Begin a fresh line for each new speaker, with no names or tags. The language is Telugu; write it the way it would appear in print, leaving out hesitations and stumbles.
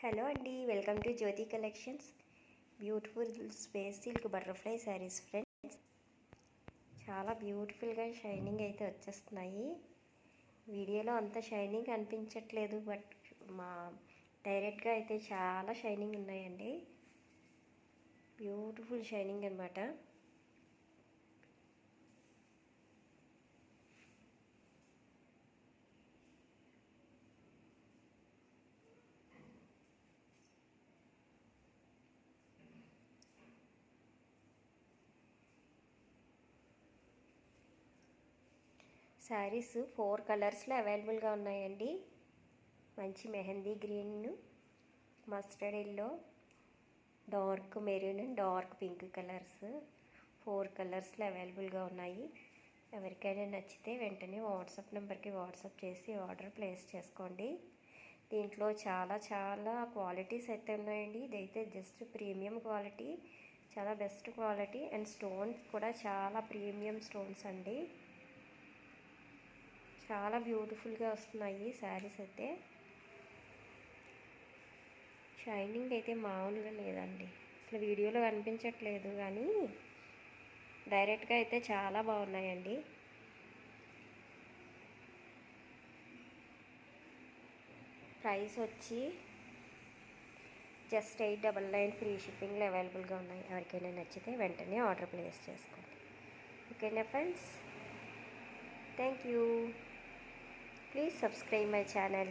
హలో అండి, welcome to Jyothi collections. Beautiful space silk butterfly saris friends. చాలా బ్యూటిఫుల్గా షైనింగ్ అయితే వచ్చేస్తున్నాయి. వీడియోలో అంత షైనింగ్ అనిపించట్లేదు, బట్ మా డైరెక్ట్గా అయితే చాలా షైనింగ్ ఉన్నాయండి. బ్యూటిఫుల్ షైనింగ్ అనమాట. శారీస్ 4 కలర్స్లో అవైలబుల్గా ఉన్నాయండి. మంచి mehndi green, mustard yellow, dark maroon, dark pink colours 4 కలర్స్లో అవైలబుల్గా ఉన్నాయి. ఎవరికైనా నచ్చితే వెంటనే వాట్సాప్ నెంబర్కి వాట్సాప్ చేసి ఆర్డర్ ప్లేస్ చేసుకోండి. దీంట్లో చాలా క్వాలిటీస్ అయితే ఉన్నాయండి. ఇదైతే జస్ట్ ప్రీమియం క్వాలిటీ, చాలా బెస్ట్ క్వాలిటీ. అండ్ స్టోన్స్ కూడా చాలా ప్రీమియం స్టోన్స్ అండి. చాలా బ్యూటిఫుల్గా వస్తున్నాయి శారీస్ అయితే. షైనింగ్ అయితే మామూలుగా లేదండి, అసలు వీడియోలో కనిపించట్లేదు, కానీ డైరెక్ట్గా అయితే చాలా బాగున్నాయండి. ప్రైస్ వచ్చి జస్ట్ 899 ఫ్రీ షిప్పింగ్లో అవైలబుల్గా ఉన్నాయి. ఎవరికైనా నచ్చితే వెంటనే ఆర్డర్ ప్లేస్ చేసుకోండి. ఓకేనా friends, thank you. Please subscribe my channel.